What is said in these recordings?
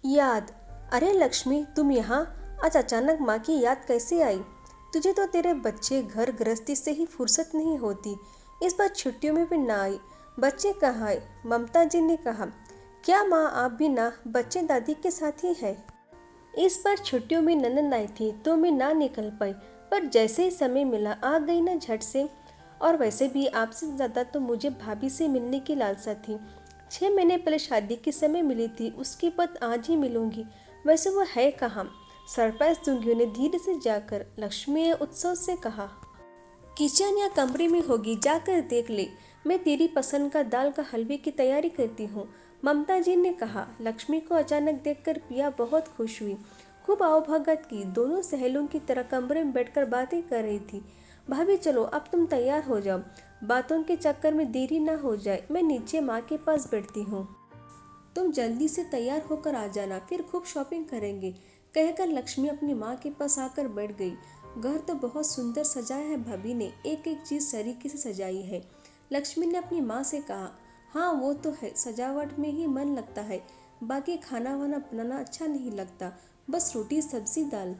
याद। अरे लक्ष्मी, तुम यहाँ? आज अचानक माँ की याद कैसे आई? तुझे तो तेरे बच्चे घर गृहस्थी से ही फुर्सत नहीं होती। इस बार छुट्टियों में भी ना आई। बच्चे कहाँ आए? ममता जी ने कहा। क्या माँ, आप भी ना? बच्चे दादी के साथ ही है। इस बार छुट्टियों में ननद आई थी तो मैं ना निकल पाई, पर जैसे ही समय मिला आ गई ना झट से। और वैसे भी आपसे ज़्यादा तो मुझे भाभी से मिलने की लालसा थी। 6 महीने पहले शादी के समय मिली थी, उसके बाद आज ही मिलूंगी। वैसे वो है कहाँ? सरप्राइज दूंगी उन्हें धीरे से जाकर, लक्ष्मी ने उत्सव से कहा। किचन या कमरे में होगी, जाकर देख ले। मैं तेरी पसंद का दाल का हलवे की तैयारी करती हूँ, ममता जी ने कहा। लक्ष्मी को अचानक देखकर पिया बहुत खुश हुई। खूब आवभगत की, दोनों सहेलियों की तरह कमरे में बैठकर बातें कर रही थी। भाभी चलो अब तुम तैयार हो जाओ, बातों के चक्कर में देरी ना हो जाए। मैं नीचे माँ के पास बैठती हूँ, तुम जल्दी से तैयार होकर आ जाना, फिर खूब शॉपिंग करेंगे, कहकर लक्ष्मी अपनी माँ के पास आकर बैठ गई। घर तो बहुत सुंदर सजाया है भाभी ने, एक एक चीज सरीके से सजाई है, लक्ष्मी ने अपनी माँ से कहा। हाँ वो तो है, सजावट में ही मन लगता है, बाकी खाना वाना बनाना अच्छा नहीं लगता, बस रोटी सब्जी दाल।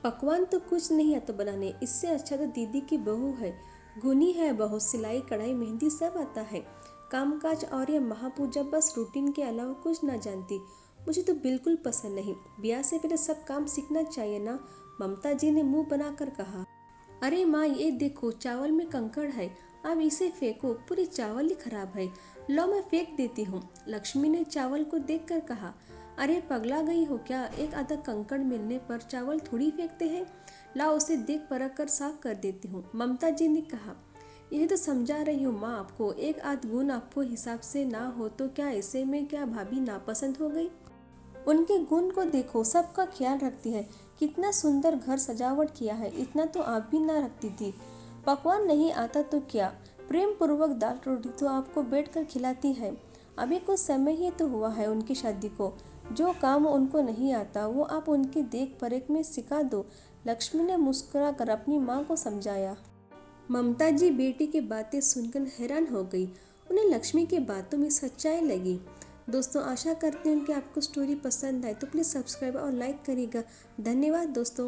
पकवान तो कुछ नहीं आता बनाने, इससे अच्छा तो दीदी की बहू है। गुनी है बहुत, सिलाई कढ़ाई मेहंदी सब आता है। कामकाज और ये महापूजा बस रूटीन के अलावा कुछ ना जानती। मुझे तो बिल्कुल पसंद नहीं, ब्याह से पहले सब काम सीखना चाहिए ना, ममता जी ने मुंह बनाकर कहा। अरे माँ, ये देखो चावल में कंकड़ है, अब इसे फेंको, पूरी चावल ही खराब है। लो मैं फेंक देती हूँ, लक्ष्मी ने चावल को देखकर कहा। अरे पगला गई हो क्या, एक आधा कंकड़ मिलने पर चावल थोड़ी फेंकते हैं। लाओ उसे देख परख कर साफ कर देती हूँ, ममता जी ने कहा। यह तो समझा रही हूँ माँ आपको, एक आध गुण आपको हिसाब से ना हो तो क्या ऐसे में क्या भाभी नापसंद हो गई? उनके गुण को देखो, सबका ख्याल रखती है, कितना सुंदर घर सजावट किया है, इतना तो आप भी ना रखती थी। पकवान नहीं आता तो क्या, प्रेम पूर्वक दाल रोटी तो आपको बैठकर खिलाती है। अभी कुछ समय ही तो हुआ है उनकी शादी को, जो काम उनको नहीं आता वो आप उनकी देख परेख में सिखा दो, लक्ष्मी ने मुस्कुरा कर अपनी माँ को समझाया। ममता जी बेटी की बातें सुनकर हैरान हो गई, उन्हें लक्ष्मी की बातों में सच्चाई लगी। दोस्तों, आशा करती हूँ कि आपको स्टोरी पसंद आए तो प्लीज़ सब्सक्राइब और लाइक करिएगा। धन्यवाद दोस्तों।